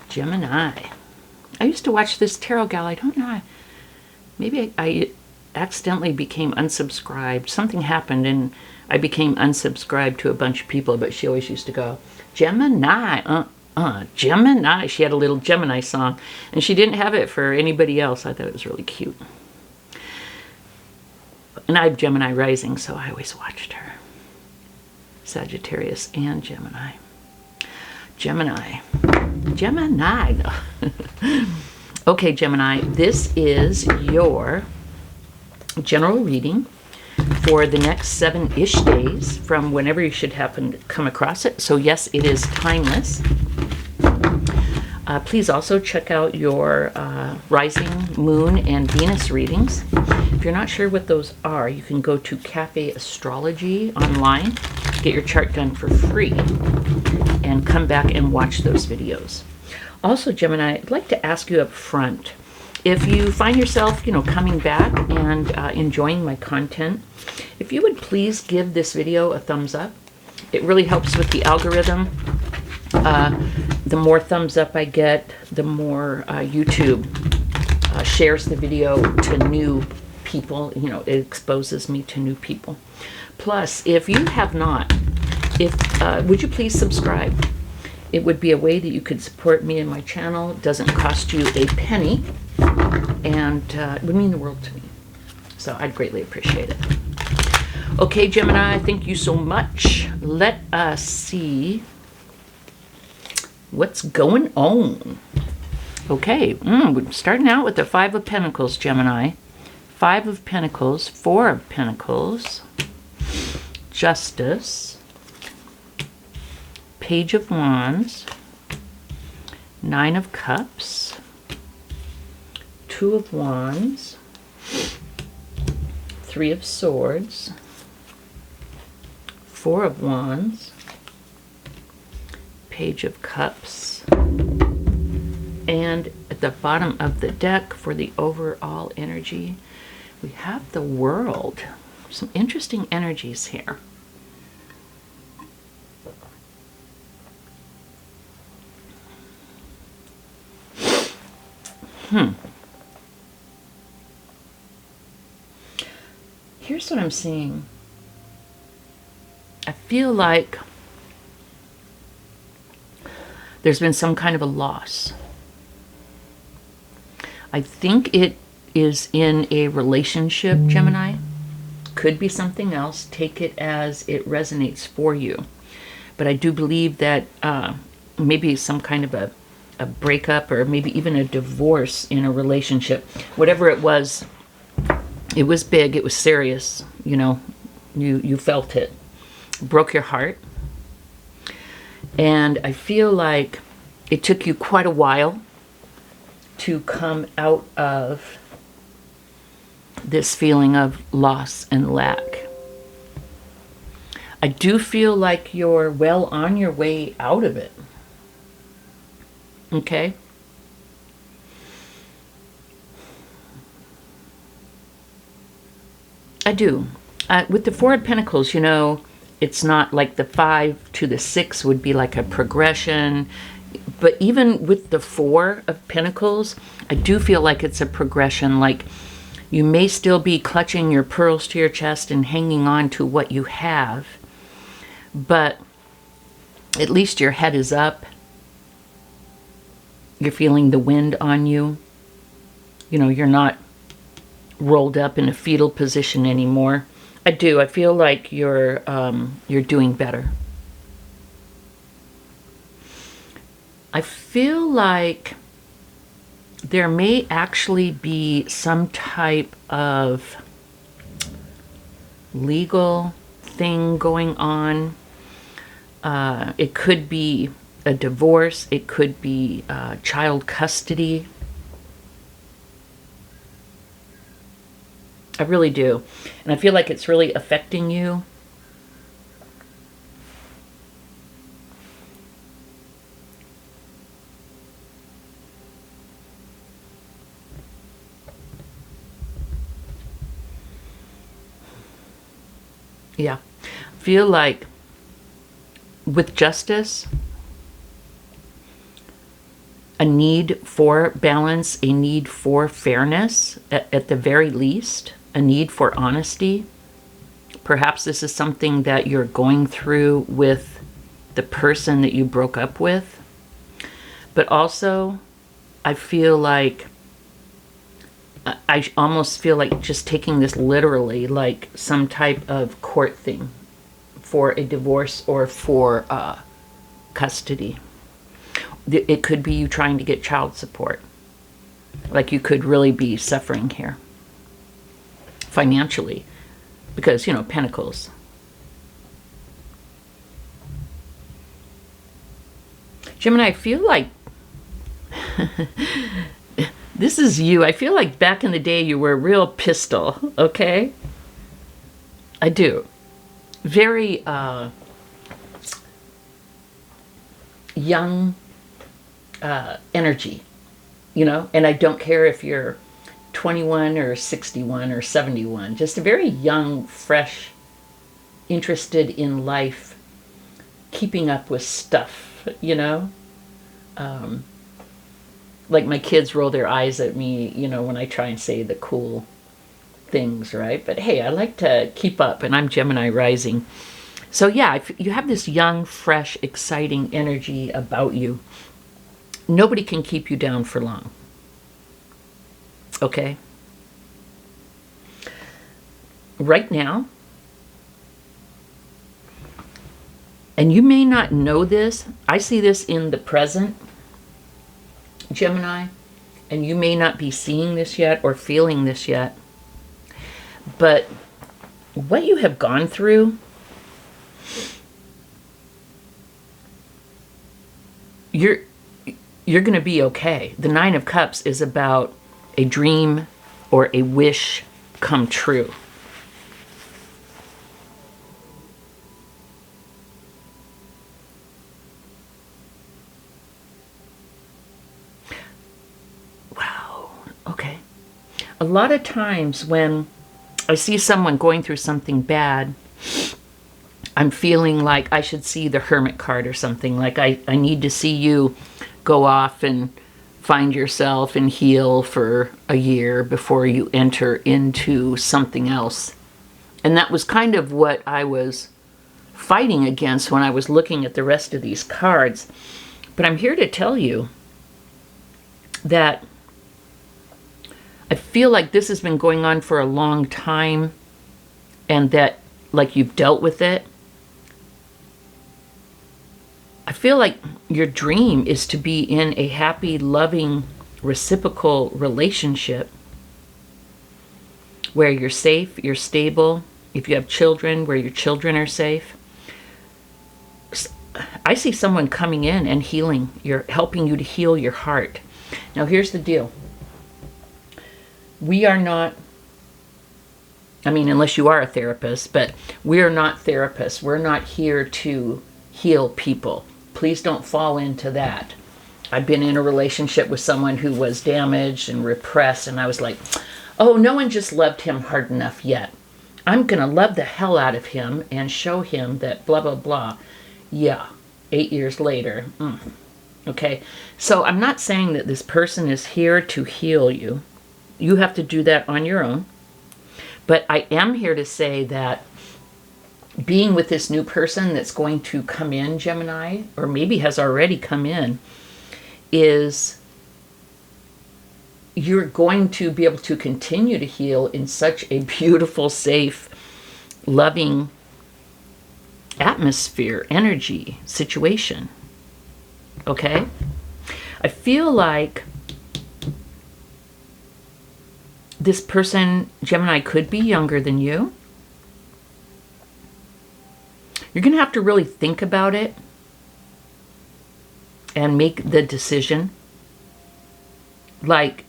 Gemini. I used to watch this tarot gal. I don't know. Maybe I accidentally became unsubscribed. Something happened and I became unsubscribed to a bunch of people, but she always used to go, Gemini, Gemini. She had a little Gemini song, and she didn't have it for anybody else. I thought it was really cute. And I have Gemini rising, so I always watched her. Sagittarius and Gemini. Gemini. Okay, Gemini, this is your general reading for the next 7-ish days from whenever you should happen to come across it. So yes, it is timeless. Please also check out your rising, moon, and Venus readings. If you're not sure what those are, you can go to Cafe Astrology online, get your chart done for free, and come back and watch those videos. Also, Gemini, I'd like to ask you up front, if you find yourself, coming back and enjoying my content, if you would please give this video a thumbs up. It really helps with the algorithm. The more thumbs up I get, the more YouTube shares the video to new people. It exposes me to new people. Plus, if you have not, would you please subscribe? It would be a way that you could support me and my channel. It doesn't cost you a penny, and it would mean the world to me. So I'd greatly appreciate it. Okay, Gemini, thank you so much. Let us see what's going on. Okay, we're starting out with the 5 of Pentacles, Gemini. 5 of Pentacles, 4 of Pentacles, Justice, Page of Wands, 9 of Cups, 2 of Wands, 3 of Swords, 4 of Wands, Page of Cups, and at the bottom of the deck for the overall energy, we have the World. Some interesting energies here. Here's what I'm seeing. I feel like there's been some kind of a loss. I think it is in a relationship, Gemini. Could be something else. Take it as it resonates for you. But I do believe that maybe some kind of a breakup, or maybe even a divorce in a relationship. Whatever it was big, it was serious, you felt it. Broke your heart. And I feel like it took you quite a while to come out of this feeling of loss and lack. I do feel like you're well on your way out of it. Okay? I do. With the 4 of Pentacles, it's not like the 5 to the 6 would be like a progression. But even with the 4 of Pentacles, I do feel like it's a progression. Like you may still be clutching your pearls to your chest and hanging on to what you have, but at least your head is up. You're feeling the wind on you. You're not rolled up in a fetal position anymore. I do. I feel like you're doing better. I feel like there may actually be some type of legal thing going on. It could be a divorce. It could be child custody. I really do. And I feel like it's really affecting you. Yeah. I feel like with justice, a need for balance, a need for fairness, at the very least, a need for honesty. Perhaps this is something that you're going through with the person that you broke up with. But also, I feel like, I almost feel like just taking this literally, like some type of court thing for a divorce or for custody. It could be you trying to get child support. Like you could really be suffering here financially because, you know, pentacles. Gemini, I feel like this is you. I feel like back in the day you were a real pistol, okay? I do. Very young energy, you know? And I don't care if you're 21 or 61 or 71. Just a very young, fresh, interested in life, keeping up with stuff, you know? Like my kids roll their eyes at me, you know, when I try and say the cool things, right? But hey, I like to keep up, and I'm Gemini rising. So yeah, you have this young, fresh, exciting energy about you. Nobody can keep you down for long. Okay? Right now, and you may not know this, I see this in the present, Gemini, and you may not be seeing this yet or feeling this yet, but what you have gone through, you're going to be okay. The Nine of Cups is about a dream or a wish come true. Okay. A lot of times when I see someone going through something bad, I'm feeling like I should see the Hermit card or something. Like I need to see you go off and find yourself and heal for a year before you enter into something else. And that was kind of what I was fighting against when I was looking at the rest of these cards. But I'm here to tell you that I feel like this has been going on for a long time, and that like you've dealt with it. I feel like your dream is to be in a happy, loving, reciprocal relationship where you're safe, you're stable. If you have children, where your children are safe. I see someone coming in and healing, helping you to heal your heart. Now here's the deal. We are not, I mean, unless you are a therapist, but we are not therapists. We're not here to heal people. Please don't fall into that. I've been in a relationship with someone who was damaged and repressed, and I was like, oh, no one just loved him hard enough yet. I'm going to love the hell out of him and show him that blah, blah, blah. Yeah, 8 years later. Okay, so I'm not saying that this person is here to heal you. You have to do that on your own. But I am here to say that being with this new person that's going to come in, Gemini, or maybe has already come in, is you're going to be able to continue to heal in such a beautiful, safe, loving atmosphere, energy, situation. Okay? I feel like this person, Gemini, could be younger than you. You're going to have to really think about it and make the decision. Like,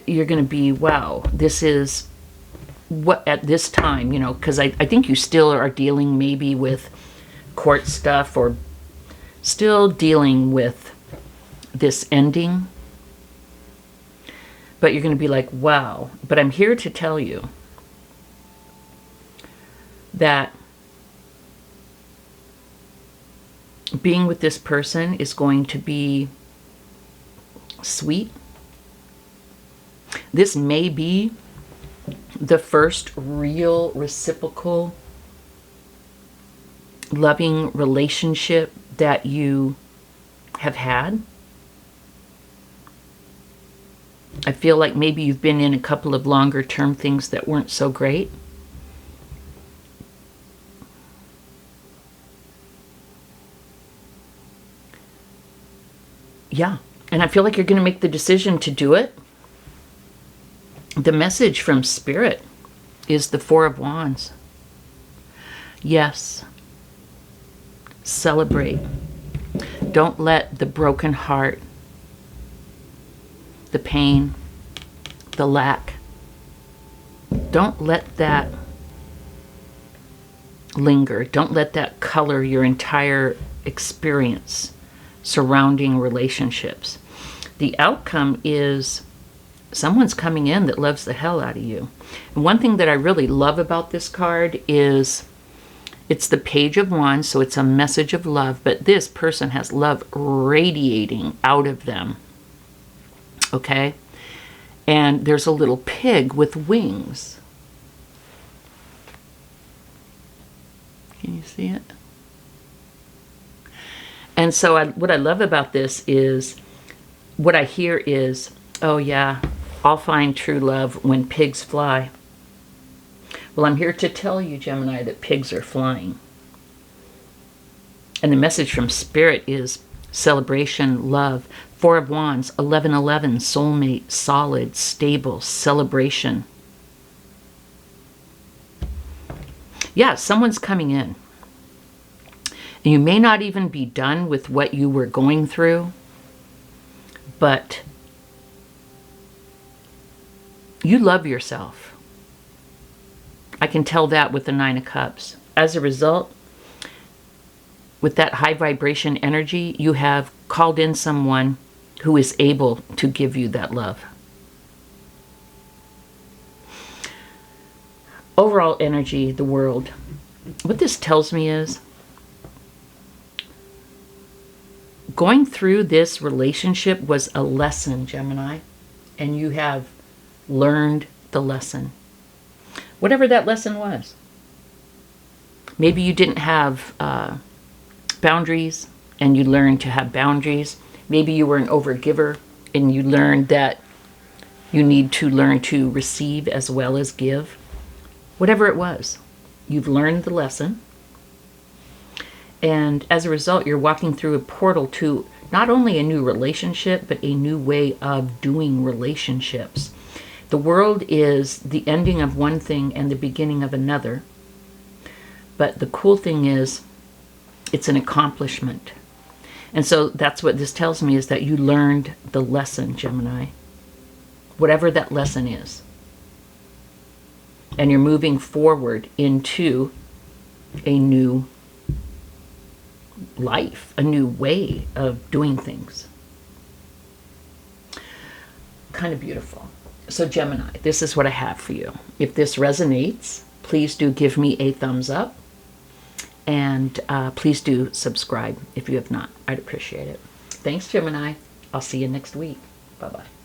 you're going to be, wow, this is what at this time, you know, because I think you still are dealing maybe with court stuff or still dealing with this ending. But you're going to be like, wow. But I'm here to tell you that being with this person is going to be sweet. This may be the first real reciprocal loving relationship that you have had. I feel like maybe you've been in a couple of longer term things that weren't so great. Yeah, and I feel like you're going to make the decision to do it. The message from Spirit is the Four of Wands. Yes. Celebrate. Don't let the broken heart, the pain, the lack, don't let that linger. Don't let that color your entire experience surrounding relationships. The outcome is someone's coming in that loves the hell out of you. And one thing that I really love about this card is it's the Page of Wands, so it's a message of love, but this person has love radiating out of them. Okay? And there's a little pig with wings. Can you see it? And so what I love about this is, what I hear is, oh yeah, I'll find true love when pigs fly. Well, I'm here to tell you, Gemini, that pigs are flying. And the message from Spirit is celebration, love. Four of Wands, 1111, soulmate, solid, stable, celebration. Yeah, someone's coming in. And you may not even be done with what you were going through, but you love yourself. I can tell that with the Nine of Cups. As a result, with that high vibration energy, you have called in someone who is able to give you that love. Overall energy, the world. What this tells me is, going through this relationship was a lesson, Gemini, and you have learned the lesson. Whatever that lesson was. Maybe you didn't have boundaries and you learned to have boundaries. Maybe you were an overgiver and you learned that you need to learn to receive as well as give. Whatever it was, you've learned the lesson. And as a result, you're walking through a portal to not only a new relationship, but a new way of doing relationships. The world is the ending of one thing and the beginning of another. But the cool thing is, it's an accomplishment. And so that's what this tells me, is that you learned the lesson, Gemini. Whatever that lesson is. And you're moving forward into a new life, a new way of doing things. Kind of beautiful. So Gemini, this is what I have for you. If this resonates, please do give me a thumbs up. And please do subscribe if you have not. I'd appreciate it. Thanks, Gemini. I'll see you next week. Bye-bye.